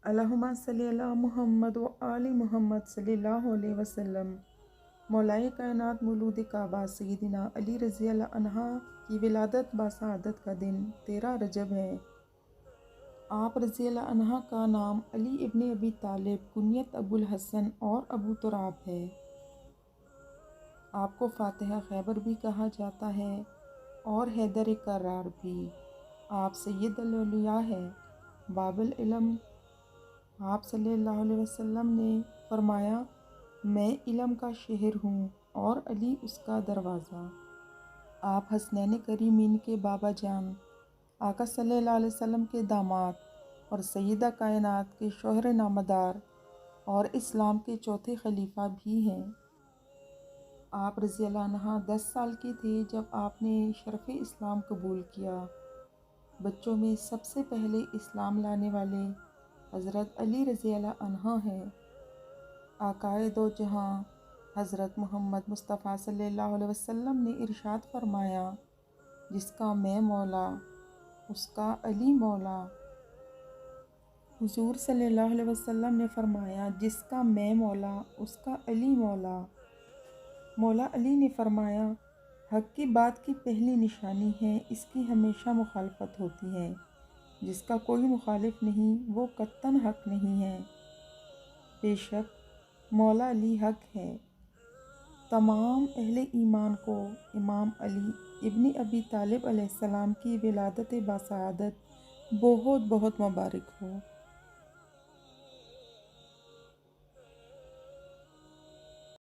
اللہم صلی علی محمد و آل محمد صلی اللہ علیہ وسلم۔ مولائے کائنات مولود کعبہ سیدنا علی رضی اللہ عنہ کی ولادت باسعادت کا دن 13 رجب ہے۔ آپ رضی اللہ عنہ کا نام علی ابن ابی طالب کنیت ابو الحسن اور ابو تراب ہے۔ آپ کو فاتح خیبر بھی کہا جاتا ہے اور حیدر کرار بھی۔ آپ سید الاولیاء ہے، باب العلم۔ آپ صلی اللہ علیہ وسلم نے فرمایا، میں علم کا شہر ہوں اور علی اس کا دروازہ۔ آپ حسنین کریمین کے بابا جان، آقا صلی اللہ علیہ وسلم کے داماد اور سیدہ کائنات کے شوہر نامدار اور اسلام کے چوتھے خلیفہ بھی ہیں۔ آپ رضی اللہ عنہ 10 سال کے تھے جب آپ نے شرف اسلام قبول کیا۔ بچوں میں سب سے پہلے اسلام لانے والے حضرت علی رضی اللہ عنہ ہیں۔ آقائے دو جہاں حضرت محمد مصطفیٰ صلی اللہ علیہ وسلم نے ارشاد فرمایا، جس کا میں مولا اس کا علی مولا۔ حضور صلی اللہ علیہ وسلم نے فرمایا، جس کا میں مولا اس کا علی مولا۔ مولا علی نے فرمایا، حق کی بات کی پہلی نشانی ہے اس کی ہمیشہ مخالفت ہوتی ہے، جس کا کوئی مخالف نہیں وہ قطعاً حق نہیں ہے۔ بے شک مولا علی حق ہے۔ تمام اہل ایمان کو امام علی ابن ابی طالب علیہ السلام کی ولادت باسعادت بہت بہت مبارک ہو۔